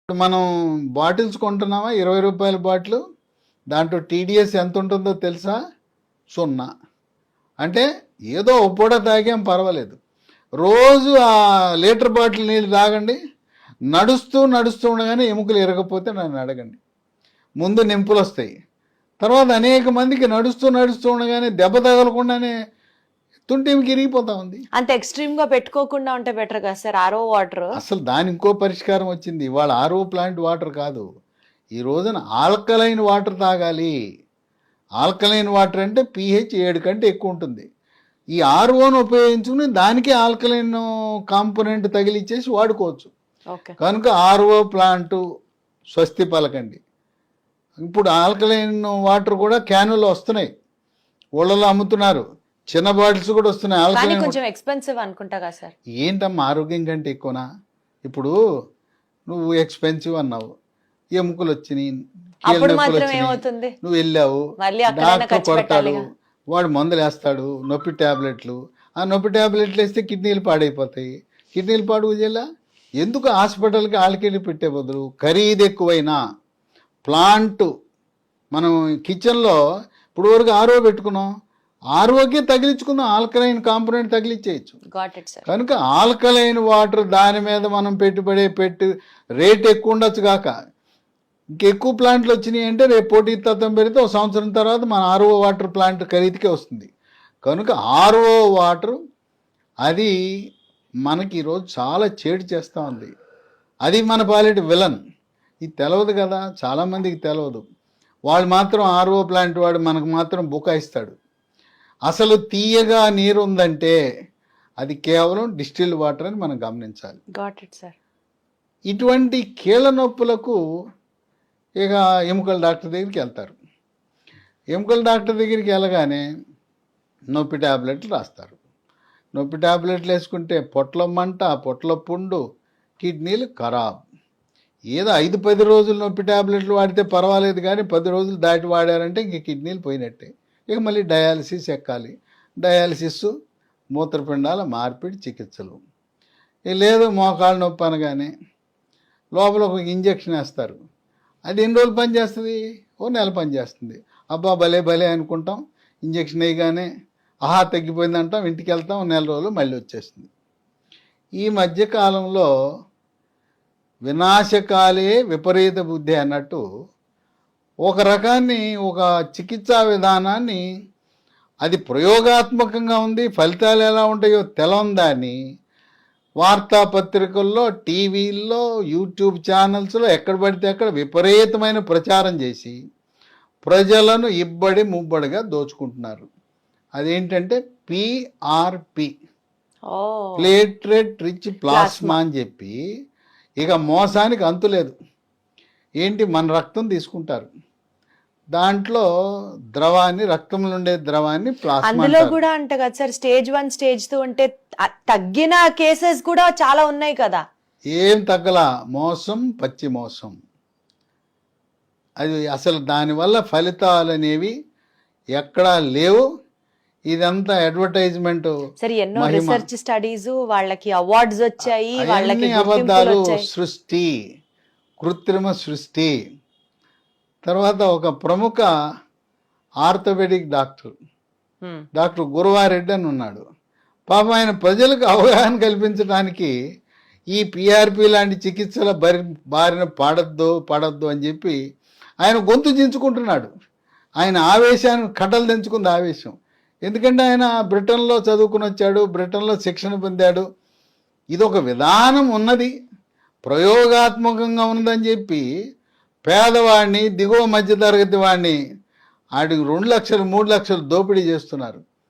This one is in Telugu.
ఇప్పుడు మనం బాటిల్స్ కొంటున్నామా 20 రూపాయల బాటిల్, దాంట్లో టీడీఎస్ ఎంత ఉంటుందో తెలుసా? 0. అంటే ఏదో ఒక పూట తాగాం పర్వాలేదు. రోజు ఆ లీటర్ బాటిల్ నీళ్ళు తాగండి, నడుస్తూ ఉండగానే ఎముకలు ఇరగకపోతే నన్ను అడగండి. ముందు నింపులు వస్తాయి, తర్వాత అనేక మందికి నడుస్తూ ఉండగానే దెబ్బ తగలకుండానే తుంటికి ఇరిగిపోతా ఉంది. అంత ఎక్స్ట్రీమ్ గా పెట్టుకోకుండా ఉంటే బెటర్ కదా సార్ ఆర్ఓ వాటర్. అసలు దాని ఇంకో పరిష్కారం వచ్చింది. ఇవాళ ఆర్ఓ ప్లాంట్ వాటర్ కాదు, ఈ రోజున ఆల్కలైన్ వాటర్ తాగాలి. ఆల్కలైన్ వాటర్ అంటే pH 7 కంటే ఎక్కువ ఉంటుంది. ఈ ఆర్ఓను ఉపయోగించుకుని దానికి ఆల్కలైన్ కాంపోనెంట్ తగిలిచ్చేసి వాడుకోవచ్చు. కనుక ఆర్ఓ ప్లాంట్ స్వస్తి పలకండి. ఇప్పుడు ఆల్కలైన్ వాటర్ కూడా క్యానులు వస్తున్నాయి, ఊళ్ళలో అమ్ముతున్నారు. చిన్న బాటిల్స్ కూడా వస్తున్నాయి. కొంచెం ఎక్స్పెన్సివ్ అనుకుంటా కదా సార్. ఏంటమ్మా ఆరోగ్యం కంటే ఎక్కువనా? ఇప్పుడు నువ్వు ఎక్స్పెన్సివ్ అన్నావు, ఎముకలు వచ్చినాయి, నువ్వు వెళ్ళావు, డాక్టర్ కొడతాడు, వాడు మందులు వేస్తాడు, నొప్పి ట్యాబ్లెట్లు. ఆ నొప్పి ట్యాబ్లెట్లు వేస్తే కిడ్నీలు పాడైపోతాయి. కిడ్నీలు పాడు చేయాల. ఎందుకు హాస్పిటల్కి ఆళ్ళకెళ్ళి పెట్టే బదులు ఖరీదు ఎక్కువైనా ప్లాంట్ మనం కిచెన్లో ఇప్పుడు వరకు ఆర్ఓ పెట్టుకున్నాం, ఆర్ఓకే తగిలించుకుందాం, ఆల్కలైన్ కాంపోనెంట్ తగిలించేయచ్చు. కనుక ఆల్కలైన్ వాటర్ దాని మీద మనం పెట్టి రేట్ ఎక్కువ ఉండొచ్చు కాక ఇంకెక్కువ ప్లాంట్లు వచ్చినాయి అంటే రేపు పోటీతత్వం పెడితే ఒక సంవత్సరం తర్వాత మన ఆర్ఓ వాటర్ ప్లాంట్ ఖరీదుకే వస్తుంది. కనుక ఆర్ఓ వాటర్ అది మనకి ఈరోజు చాలా చేటు చేస్తూ ఉంది. అది మన పాలిటి విలన్. ఇది తెలవదు కదా, చాలామందికి తెలవదు. వాళ్ళు మాత్రం ఆర్ఓ ప్లాంట్ వాడు మనకు మాత్రం బుకాయిస్తాడు. అసలు తీయగా నీరు ఉందంటే అది కేవలం డిస్టిల్డ్ వాటర్ అని మనం గమనించాలి. ఇటువంటి కీళ్ళ నొప్పులకు ఇక ఎముకల డాక్టర్ దగ్గరికి వెళ్తారు. ఎముకల డాక్టర్ దగ్గరికి వెళ్ళగానే నొప్పి ట్యాబ్లెట్లు రాస్తారు. నొప్పి ట్యాబ్లెట్లు వేసుకుంటే పొట్ల మంట, పొట్ల పుండు, కిడ్నీలు ఖరాబ్. ఏదో 5-10 రోజులు నొప్పి ట్యాబ్లెట్లు వాడితే పర్వాలేదు, కానీ 10 రోజులు దాటి వాడారంటే ఇంక కిడ్నీలు పోయినట్టే. ఇక మళ్ళీ డయాలసిస్ ఎక్కాలి. డయాలసిస్, మూత్రపిండాల మార్పిడి చికిత్సలు. లేదు మోకాళ్ళ నొప్పి అనగానే లోపల ఒక ఇంజక్షన్ వేస్తారు. అది ఎన్ని రోజులు పనిచేస్తుంది? ఓ నెల పనిచేస్తుంది. అబ్బా భలే అనుకుంటాం. ఇంజక్షన్ వేయగానే ఆహా తగ్గిపోయింది అంటాం, ఇంటికి వెళ్తాం, నెల రోజులు మళ్ళీ వచ్చేస్తుంది. ఈ మధ్యకాలంలో వినాశకాలే విపరీత బుద్ధి అన్నట్టు ఒక రకాన్ని, ఒక చికిత్సా విధానాన్ని, అది ప్రయోగాత్మకంగా ఉంది, ఫలితాలు ఎలా ఉంటాయో తెలందాన్ని వార్తాపత్రికల్లో, టీవీల్లో, యూట్యూబ్ ఛానల్స్లో ఎక్కడ పడితే అక్కడ విపరీతమైన ప్రచారం చేసి ప్రజలను ఇబ్బడి ముబ్బడిగా దోచుకుంటున్నారు. అదేంటంటే PRP, ప్లేట్లెట్ రిచ్ ప్లాస్మా అని చెప్పి ఇక మోసానికి అంతులేదు. ఏంటి, మన రక్తం తీసుకుంటారు, దాంట్లో ద్రవాన్ని, రక్తంలో ఉండే ద్రవాన్ని ప్లాస్మా. అందులో కూడా అంట కదా సార్, స్టేజ్ 1 స్టేజ్ 2 అంటే తగ్గిన కేసెస్ కూడా చాలా ఉన్నాయి కదా. ఏం తగ్గలా, మోసం, పచ్చి మోసం. అది అసలు దానివల్ల ఫలితాలు అనేవి ఎక్కడా లేవు. ఇదంతా అడ్వర్టైజ్మెంట్. సరే, ఎన్నో రీసెర్చ్ స్టడీస్, వాళ్ళకి అవార్డ్స్ వచ్చాయి, వాళ్ళకి అబద్ధాలు, సృష్టి, కృత్రిమ సృష్టి. తర్వాత ఒక ప్రముఖ ఆర్థోపెడిక్ డాక్టర్ గురువారెడ్డి అని ఉన్నాడు. పాపం ఆయన ప్రజలకు అవగాహన కల్పించడానికి ఈ PRP లాంటి చికిత్సల బారిన పడద్దు అని చెప్పి ఆయన గొంతు దించుకుంటున్నాడు. ఆయన ఆవేశాన్ని కట్టలు తెంచుకుంది ఆవేశం. ఎందుకంటే ఆయన బ్రిటన్లో చదువుకుని వచ్చాడు, బ్రిటన్లో శిక్షణ పొందాడు. ఇదొక విధానం ఉన్నది, ప్రయోగాత్మకంగా ఉన్నదని చెప్పి పేదవాడిని, దిగువ మధ్యతరగతి వాడిని ఆడికి 2 లక్షలు 3 లక్షలు దోపిడీ చేస్తున్నారు.